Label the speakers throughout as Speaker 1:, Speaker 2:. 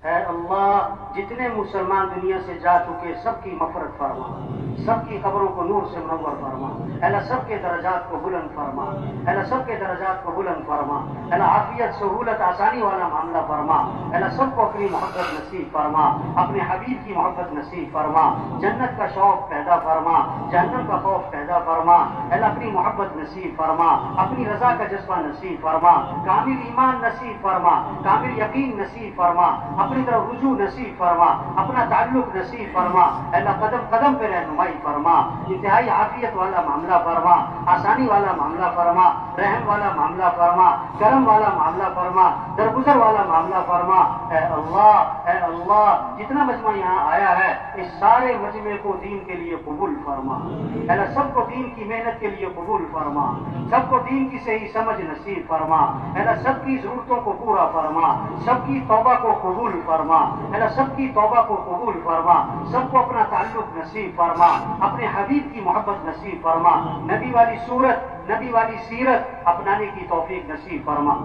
Speaker 1: اے اللہ جتنے مسلمان دنیا سے جا چکے سب کی مغفرت فرما، سب کی قبروں کو نور سے منور فرما، اے اللہ سب کے درجات کو بلند فرما، اے اللہ سب کے درجات کو بلند فرما، اے اللہ عافیت سہولت آسانی والا معاملہ فرما، اے اللہ سب کو اپنی محبت نصیب فرما، اپنے حبیب کی محبت نصیب فرما، جنت کا شوق پیدا فرما، جہنم کا خوف پیدا فرما، اے اللہ اپنی محبت نصیب فرما، اپنی رضا کا جذبہ نصیب فرما، کامل ایمان نصیب فرما، کامل یقین نصیب فرما، اپنی طرف رجوع نصیب فرما، اپنا تعلق نصیب فرما، اے اللہ قدم قدم پہ رہنمائی فرما، انتہائی عافیت والا معاملہ فرما، آسانی والا معاملہ فرما، رحم والا معاملہ فرما، کرم والا معاملہ فرما، درگزر والا معاملہ فرما۔ اے اللہ جتنا مجمع یہاں آیا ہے اس سارے مجمع کو دین کے لیے قبول فرما، اے اللہ سب کو دین کی محنت کے لیے قبول فرما، سب کو دین کی صحیح سمجھ نصیب فرما، اے اللہ سب کی ضرورتوں کو پورا فرما، سب کی توبہ کو قبول فرما، اے اللہ سب کی توبہ کو قبول فرما، سب کو اپنا تعلق نصیب فرما، اپنے حبیب کی محبت نصیب فرما، نبی والی صورت نبی والی سیرت اپنانے کی توفیق نصیب فرما،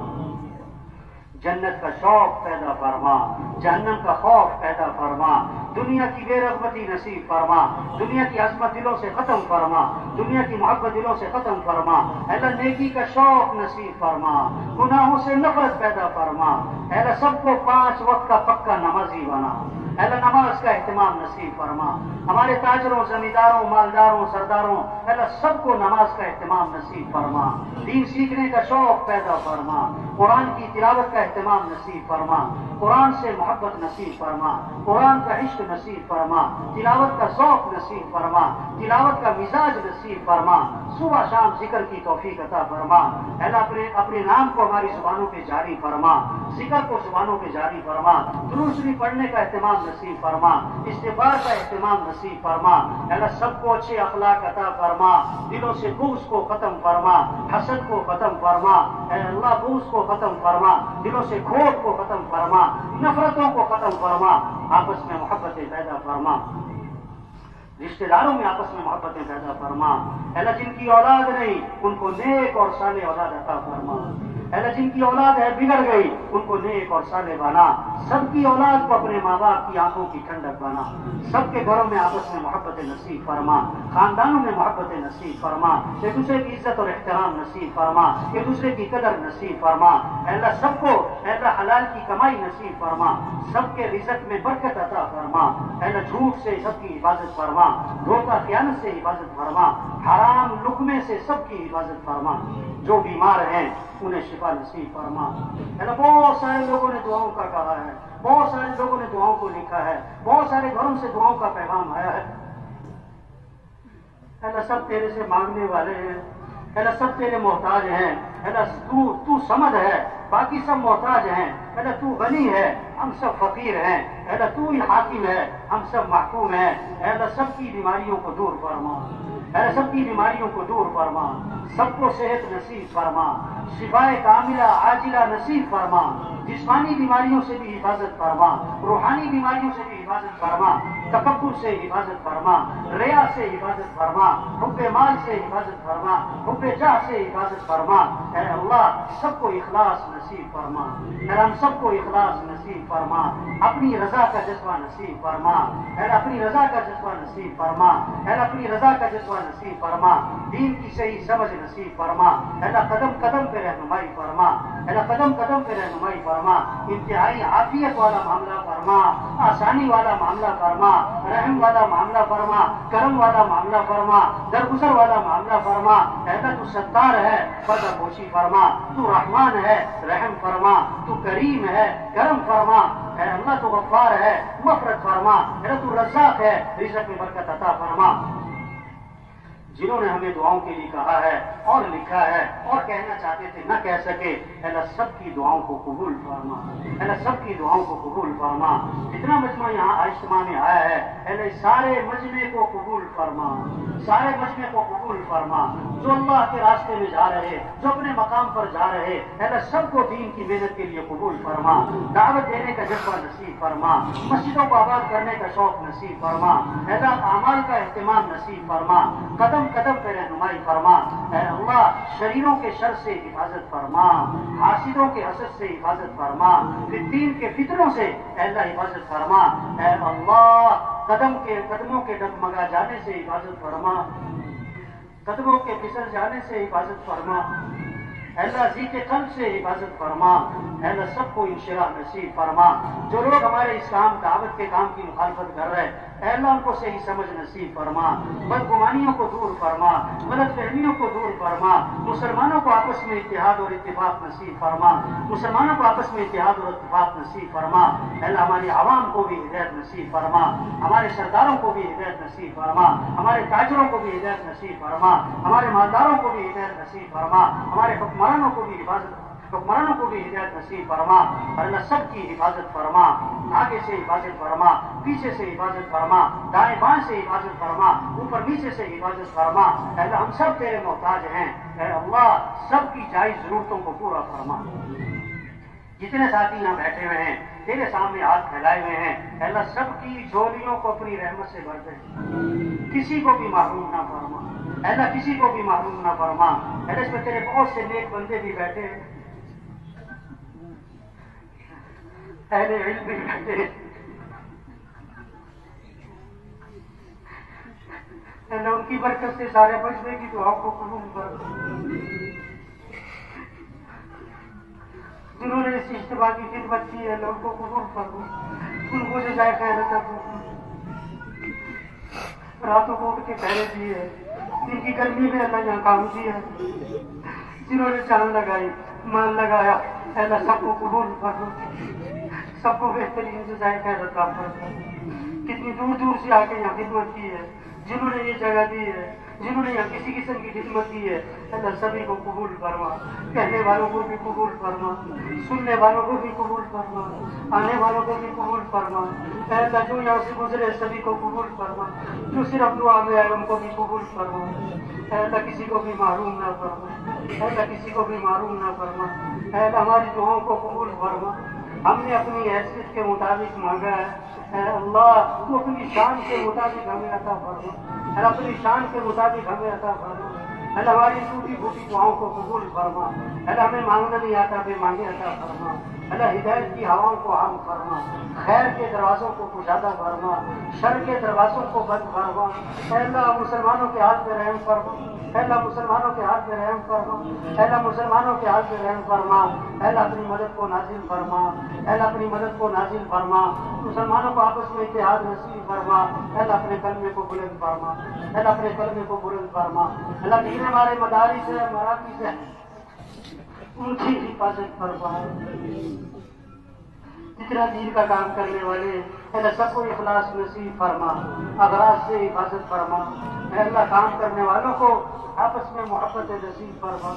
Speaker 1: جنت کا شوق پیدا فرما، جہنم کا خوف پیدا فرما، دنیا کی بے رغبتی نصیب فرما، دنیا کی عظمت دلوں سے ختم فرما، دنیا کی محبت دلوں سے ختم فرما، اے اللہ نیکی کا شوق نصیب فرما، گناہوں سے نفرت پیدا فرما، اے اللہ سب کو 5 وقت کا پکا نمازی بنا، اے اللہ نماز کا اہتمام نصیب فرما، ہمارے تاجروں زمینداروں مالداروں سرداروں اے اللہ سب کو نماز کا اہتمام نصیب فرما، دین سیکھنے کا شوق پیدا فرما، قرآن کی تلاوت کا اہتمام نصیب فرما، قرآن سے محبت نصیب فرما، قرآن کا عشق نصیب فرما، تلاوت کا ذوق نصیب فرما، تلاوت کا مزاج نصیب فرما، صبح شام ذکر کی توفیق عطا فرما، اے اللہ اپنے نام کو ہماری زبانوں پہ جاری فرما، ذکر کو زبانوں پہ جاری فرما، درود شریف پڑھنے کا اہتمام نصیب فرما، استغفار کا اہتمام نصیب فرما، اے اللہ سب کو اچھے اخلاق عطا فرما، دلوں سے بغض کو ختم فرما، حسد کو ختم فرما، اے اللہ بغض کو ختم فرما، دلوں سے کھوٹ کو ختم فرما، نفرتوں کو ختم فرما، آپس میں محبتیں پیدا فرما، رشتہ داروں میں آپس میں محبتیں پیدا فرما، اے اللہ جن کی اولاد نہیں ان کو نیک اور صالح اولاد عطا فرما، اے اللہ جن کی اولاد ہے بگڑ گئی ان کو نیک اور صالح بنا، سب کی اولاد کو اپنے ماں باپ کی آنکھوں کی ٹھنڈک بنا، سب کے گھروں میں آپس میں محبت نصیب فرما، خاندانوں میں محبت نصیب فرما، ایک دوسرے کی عزت اور احترام نصیب فرما، ایک دوسرے کی قدر نصیب فرما، اے اللہ سب کو اے اللہ حلال کی کمائی نصیب فرما، سب کے رزق میں برکت عطا فرما، اے اللہ جھوٹ سے سب کی حفاظت فرما، دھوکہ خیانت سے حفاظت فرما، حرام لقمے سے سب کی حفاظت فرما، جو بیمار ہیں انہیں شفا نصیب فرما، اے اللہ بہت سارے لوگوں نے دعاؤں کا کہا ہے، بہت سارے لوگوں نے دعاؤں کو لکھا ہے، بہت سارے گھروں سے دعاؤں کا پیغام آیا ہے، اے اللہ سب تیرے سے مانگنے والے ہیں، اے اللہ سب تیرے محتاج ہیں، اے اللہ تو سمد ہے باقی سب محتاج ہیں، اے اللہ تو غنی ہے ہم سب فقیر ہیں، اے اللہ تو ہی حاکم ہے ہم سب محکوم ہیں، اے اللہ سب کی بیماریوں کو دور فرما، اے اللہ سب کی بیماریوں کو دور فرما، سب کو صحت نصیب فرما، شفائے کاملہ عاجلہ نصیب فرما، جسمانی بیماریوں سے بھی حفاظت فرما، روحانی بیماریوں سے بھی حفاظت فرما، تکبر سے حفاظت فرما، ریا سے حفاظت فرما، حب مال سے حفاظت فرما، حب جاہ سے حفاظت فرما، اے اللہ سب کو اخلاص نصیب فرما، اے ہم سب کو اخلاص نصیب فرما، اپنی رضا کا جذبہ نصیب فرما، اے اپنی رضا کا جذبہ نصیب فرما، اے اپنی رضا کا جذبہ نصیب فرما، دین کی صحیح سمجھ نصیب فرما، اے قدم قدم پہ رہنمائی فرما، اے قدم قدم پہ رہنمائی فرما، انتہائی عافیت والا معاملہ فرما، آسانی والا معاملہ فرما، رحم والا معاملہ فرما، کرم والا معاملہ فرما، درگزر والا معاملہ فرما، اے تو ستار ہے پردہ پوشی فرما، تو رحمان ہے رحم فرما، تو کریم ہے کرم فرما، اے اللہ تو غفار ہے مغفرت فرما، اے تو رزاق ہے رزق میں برکت عطا فرما۔ جنہوں نے ہمیں دعاؤں کے لیے کہا ہے اور لکھا ہے اور کہنا چاہتے تھے نہ کہہ سکے، اے اللہ سب کی دعاؤں کو قبول فرما، اے اللہ سب کی دعاؤں کو قبول فرما، جتنا مجمع یہاں اجتماع میں آیا ہے اے اللہ سارے مجمع کو قبول فرما، سارے مجمع کو قبول فرما، جو اللہ کے راستے میں جا رہے جو اپنے مقام پر جا رہے اے اللہ سب کو دین کی محنت کے لیے قبول فرما، دعوت دینے کا جذبہ نصیب فرما، مسجدوں کو آباد کرنے کا شوق نصیب فرما، اے اللہ اعمال کا اہتمام نصیب فرما، قدم قدم قدم پہ رہنمائی فرما. اے اللہ شریروں کے شر سے حفاظت فرما, حاسدوں کے حسد سے حفاظت فرما, فتین کے فتنوں سے اے اللہ حفاظت فرما. اے اللہ قدموں کے ڈگمگا جانے سے حفاظت فرما, قدموں کے پھسل جانے سے حفاظت فرما. اے اللہ ضیق قلب سے حفاظت فرما. اے اللہ سب کو انشراح نصیب فرما. جو لوگ ہمارے اس کام دعوت کے کام کی مخالفت کر رہے ہیں اے اللہ ان کو صحیح سمجھ نصیب فرما, بدگمانیوں کو دور فرما, غلط فہمیوں کو دور فرما, مسلمانوں کو آپس میں اتحاد اور اتفاق نصیب فرما, مسلمانوں کو آپس میں اتحاد اور اتفاق نصیب فرما. اے اللہ ہماری عوام کو بھی ہدایت نصیب فرما, ہمارے سرداروں کو بھی ہدایت نصیب فرما, ہمارے تاجروں کو بھی ہدایت نصیب فرما, ہمارے مالداروں کو بھی ہدایت نصیب فرما, ہمارے حکمرانوں کو بھی ہدایت نصیب فرما. اور اللہ سب کی حفاظت فرما, آگے سے حفاظت فرما, پیچھے سے حفاظت فرما, دائیں بائیں سے حفاظت فرما, اوپر نیچے سے حفاظت فرما. اے اللہ ہم سب تیرے محتاج ہیں. اے اللہ سب کی جائز ضرورتوں کو پورا فرما. جتنے ساتھی یہاں بیٹھے ہوئے ہیں تیرے سامنے ہاتھ پھیلائے ہوئے ہیں اے اللہ سب کی جھولیوں کو اپنی رحمت سے بھر دے, کسی کو بھی محروم نہ فرما. اے اللہ کسی کو بھی محروم نہ فرما. اے اللہ اس میں تیرے بہت سے نیک بندے بھی بیٹھے ہیں, اہل علم بھی بیٹھے ہیں. اے اللہ ان کی برکت سے سارے بچنے کی دعا کو قبول کر. جنہوں نے اس اجتماع کی خدمت کی ہے اللہ ان کو قبول فرما, ان کو جزائے خیر عطا فرما. راتوں کو اٹھ کے پہرے دیے, ان کی گرمی میں اللہ یہاں کام کیا, جنہوں نے جان لگائی مان لگایا اے اللہ سب کو قبول فرما, سب کو بہترین جزائے خیر عطا فرما. کتنی دور دور سے آ کے یہاں خدمت کی ہے, جنہوں نے یہ جگہ دی ہے, جنہوں نے یہاں کسی قسم کی خدمت کی ہے اللہ سبھی کو قبول فرما. کہنے والوں کو بھی قبول فرما, سننے والوں کو بھی قبول فرما, آنے والوں کو بھی قبول فرما. اے اللہ جو یہاں سے گزرے سبھی کو قبول فرما, جو صرف دعا میں آئے ان کو بھی قبول فرما. اے اللہ کسی کو بھی محروم نہ فرما, اے اللہ کسی کو بھی محروم نہ فرما. اے اللہ ہماری دعاؤں کو قبول فرما. ہم نے اپنی حیثیت کے مطابق مانگا ہے اے اللہ تو اپنی شان کے مطابق ہمیں عطا فرما. اللہ اپنی شان کے مطابق ہمیں عطا فرما. اللہ ہماری ٹوٹی پھوٹی دعاؤں کو قبول فرما. اللہ ہمیں مانگنا نہیں آتا بے مانگے عطا فرما. اللہ ہدایت کی ہواؤں کو عام فرما, خیر کے دروازوں کو کشادہ فرما, شر کے دروازوں کو بند فرما. اے اللہ مسلمانوں کے ہاتھ میں رحم فرما, اے اللہ مسلمانوں کے ہاتھ میں رحم فرما, اے اللہ مسلمانوں کے ہاتھ میں رحم فرما. اے اللہ اپنی مدد کو نازل فرما, اے اللہ اپنی مدد کو نازل فرما. مسلمانوں کو آپس میں اتحاد نصیب فرما. اے اللہ اپنے کلمے کو بلند فرما, اے اللہ اپنے کلمے کو بلند فرما. اللہ دین ہمارے مدارس ہے مراکز ہے ان کی حفاظت فرما. جتنا دین کا کام کرنے والے اے اللہ سب کو اخلاص نصیب فرما, اغراض سے حفاظت فرما. اے اللہ کام کرنے والوں کو آپس میں محبت نصیب فرما,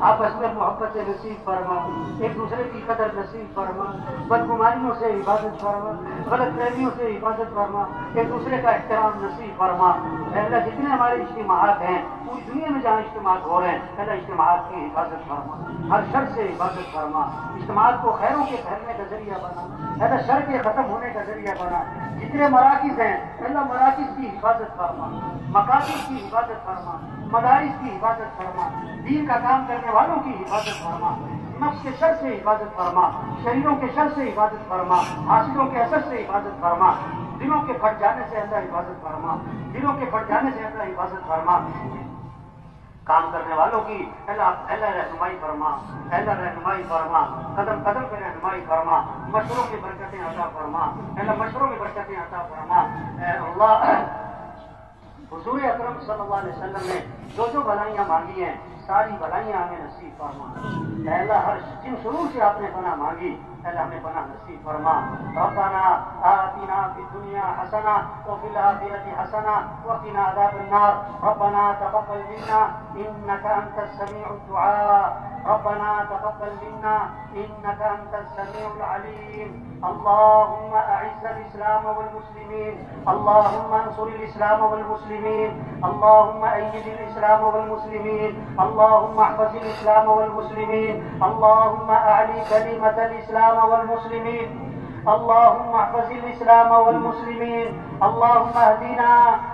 Speaker 1: آپس میں محبت نصیب فرما, ایک دوسرے کی قدر نصیب فرما, بدگمانیوں سے حفاظت فرما, غلط فہمیوں سے حفاظت فرما, ایک دوسرے کا احترام نصیب فرما. اے اللہ جتنے ہمارے اجتماعات ہیں پوری دنیا میں جہاں اجتماعات ہو رہے ہیں اے اللہ اجتماعات کی حفاظت فرما, ہر شر سے حفاظت فرما. اجتماعات کو خیروں کے پھیلنے کا ذریعہ بنا, اے اللہ شر کے ختم ہونے کا ذریعہ بنا. جتنے مراکز ہیں اے اللہ مراکز کی حفاظت فرما, مقاصد کی حفاظت فرما, مدارس کی حفاظت فرما, دین کا کام کرنے والوں کی حفاظت فرما. نفس کے شر سے حفاظت فرما, شریروں کے شر سے حفاظت فرما, حاسدوں کے اثر سے حفاظت فرما, دلوں کے پھٹ جانے سے اللہ حفاظت فرما, دلوں کے پھٹ جانے سے اللہ حفاظت فرما. کام کرنے والوں کی اللہ رہنمائی فرما, اللہ رہنمائی فرما, قدم قدم پہ رہنمائی فرما, مشوروں کی برکتیں عطا فرما, اللہ مشوروں کی برکتیں عطا فرما. اے اللہ حضور اکرم صلی اللہ علیہ وسلم نے جو بھلائیاں مانگی ہیں ساری بھلائیاں ہمیں نصیب فرما. اے اللہ ہر جن شرور سے آپ نے پناہ مانگی اے اللہ ہمیں پناہ نصیب فرما. ربنا آتنا فی الدنیا حسنہ وفی الآخرۃ حسنہ وقنا عذاب النار. ربنا تقبل منا انک انت السمیع الدعاء, ربنا تقبل منا انک انت السمیع العلیم. اللهم اعز الاسلام والمسلمين, اللهم انصر الاسلام والمسلمين, اللهم ايد الاسلام والمسلمين, اللهم احفظ الاسلام والمسلمين, اللهم اعلي كلمة الاسلام والمسلمين. اللهم احفظ الإسلام والمسلمين. اللهم اهدنا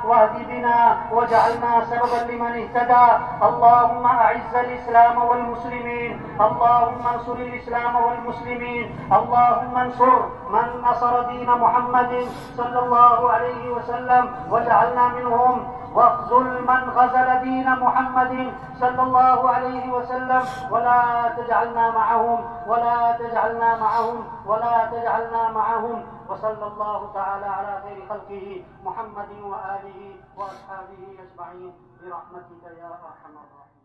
Speaker 1: واهد بنا واجعلنا سببا لمن اهتدى. اللهم أعز الإسلام والمسلمين. اللهم انصر الإسلام والمسلمين. اللهم انصر من نصر دين محمد صلى الله عليه وسلم واجعلنا منهم، واخذل من غزل دين محمد صلى الله عليه وسلم ولا تجعلنا معهم ولا تجعلنا معهم ولا تجعلنا معهم. وصلى الله تعالى على خير خلقه محمد وآله وأصحابه أجمعين برحمتك يا أرحم الراحمين.